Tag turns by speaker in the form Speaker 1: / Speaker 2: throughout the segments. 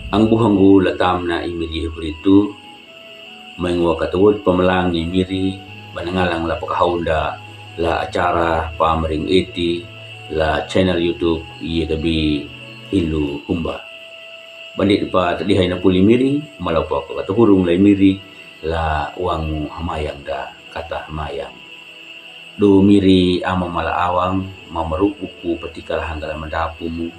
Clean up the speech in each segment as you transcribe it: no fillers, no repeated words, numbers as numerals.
Speaker 1: Ang buhanggu latam na imiri huritu mengwa katawud pamalang imiri banangalang la pakahaunda la acara pamering eti la channel YouTube iya gabi ilu humba. Bandit pa tadihay na puli miri malaw pa katahurong la imiri la uang hamayang da kata hamayang. Do miri ama malaawang mamarupuku patikal hanggal mandapumu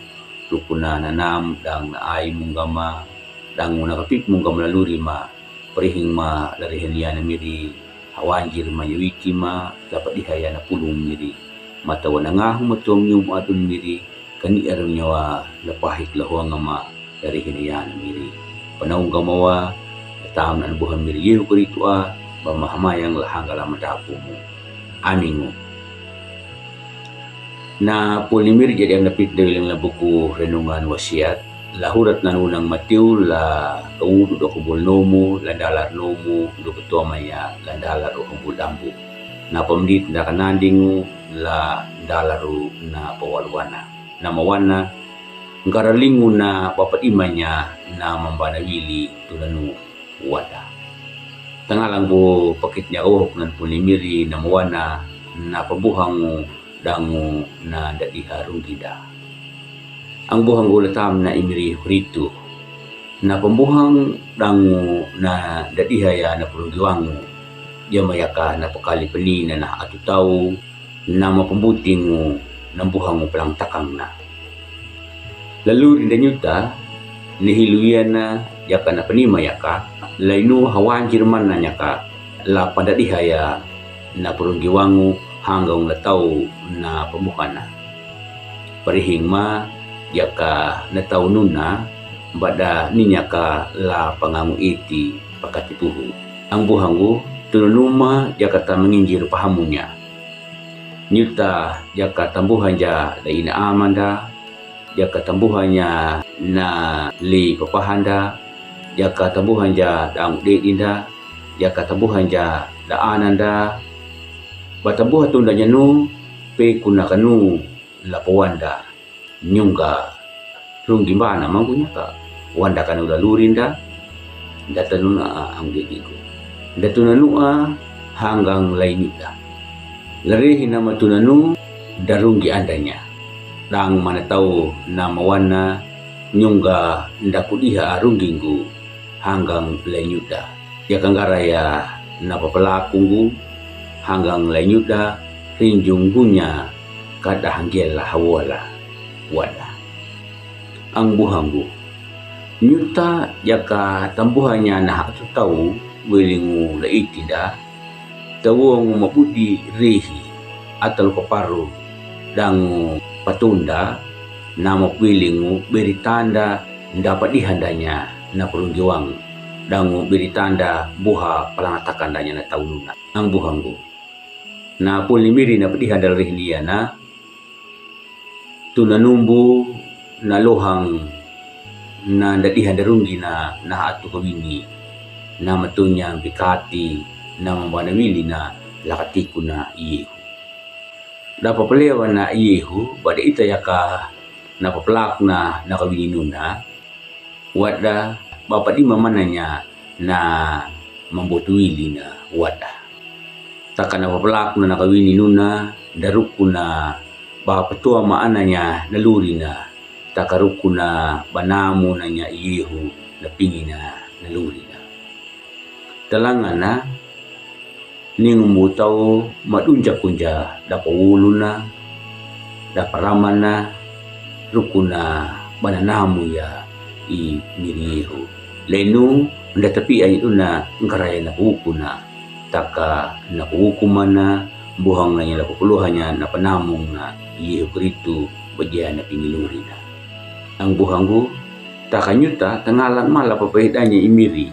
Speaker 1: rukuna nanam dang naay munggama dang nakapip munggam laluri ma perihing ma larihan liana miri hawanjir manyawiki ma dapat dihaya na pulong miri matawa na ngahu matong yung adun miri kani aron nyawa lapahit lahuang ma larihan liana miri panahong gamawa taon na buhan miri yehu karito mamahamayang lahanggal mandapumu amingo na polimir jadi ang napit dahil ng buku renungan wasiat lahurat na nunang Mateo la kaudo do kubul nomo landalar nomo do ketua maya landalar do kubul dambu na pamdit na kanandingu la dalaru na pawalwana na mawana ngaralingu na papat imanya na mambanawili tunanu wada tangalang po pakitnya nan polimiri na mawana na pabuhangu dangu na dadiharong gida. Ang buhang ulatam na imiri rito na pambuhang dangu na dadihaya na pulugiwangu yamayaka na pakali panina na atutaw na mapambuting ng buhang palang takang na. Lalu rin nyuta nihiluyan na yaka na panimayaka layno hawan jirman na nyaka la padadihaya na pulugiwangu hanggang lataw na pamukana. Parihing ma yaka nataw nuna bada ninyaka la pangamu iti pakatipuhu. Ang buhanggu tununuma yaka ta menginjir pahamunya. Nyuta yaka tambuhan ja la ina amanda yaka tambuhannya na li papahanda yaka tambuhan ja dang dedinda yaka tambuhan ja da ananda batabuha tunda nyanu pe kuna kanu lapawanda nyungga rungi mana manggunya ka wanda kanu lalurinda datanuna ang didigo datunanua hanggang lainida larihin na matunanu darunggi andanya dang manataw na mawana nyungga ndakudiha arungginggu hanggang lainyuda yakanggaraya napapalakunggu hanggang lainyuda rinjunggunya kada hanggela hawala wada. Ang buhanggu nyuta yaka tambuhannya na hatutaw wilingu laitida tawong mabudi rehi atal paparu dangu patunda na mapwilingu beritanda dapat dihandanya na perunggiwang dangu beritanda buha palangatakandanya na taununa. Ang buhanggu na pulimiri na padihadal rihliya na tunanumbu na lohang na dadihadarunggi na naatu kawini na matunya bikati na mabanawili na lakatiku na iyehu. Napapalewa na iyehu pada ita yaka napapalak na nakawini nuna wada bapak di mamananya na mambutuwili na wada. Taka napapalak na nakawini nuna daruku na bapatua maananya naluri na takaruku na banamu na niya iyehu na pingi na naluri na. Talangan na ning mutaw madunja-kunja dapawulo na daparaman na ruku na bananamu ya i miriyehu. Lenu ndatapi ay ito na ngkaraya na puku na taka na kukuman na buhang na niya lapupuluhan niya na panamong na iyehu krito badya na pingiluri na. Ang buhanggu takanyuta tangalang mala papahidanya imiri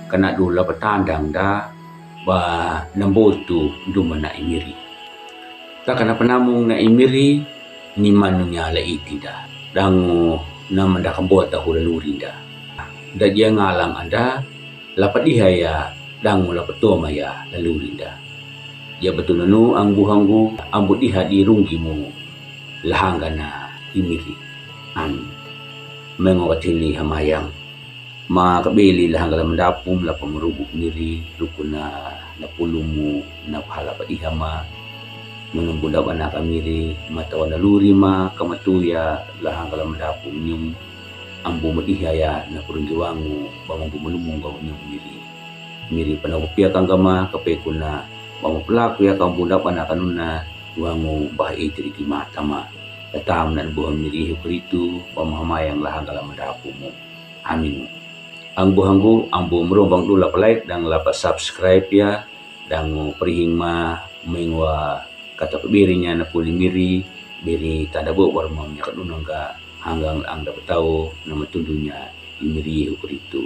Speaker 1: kana dula patandang da ba nambotu duma na imiri. Taka na panamong na imiri ni manu niya laiti da dango na mandakambot ako laluri da. Dadya ngalang anda lapadihaya dango lapatomaya lalurinda. Ya betunanu ang buhanggu ambut diha di runggimu lahangga na imiri. Amin. Mengawatili hamayang makabili lah hanggang mandapom la pamarubok miri lukon na napulumo na pahala padiha ma manungguda ba na kamiri matawa na luri ma kamatuya la hanggang mandapom yung ambo madihaya na purunggiwango bawang bumalumong gawin yung miri panagupia kang gama kapay ko na pamapalako ya kang bunda pa na kanuna wango bahay itiri mata ma tatam na buhang miri hiprito pamahamayang lahang kalamadapo mo amin mo ang buhanggo ang bumro bang dula like dan lapa subscribe ya dan perihing ma mengwa kata pabirinya na puli miri biri tadabo warma kanunang ka hanggang ang dapat tao na matudunya yung miri hiprito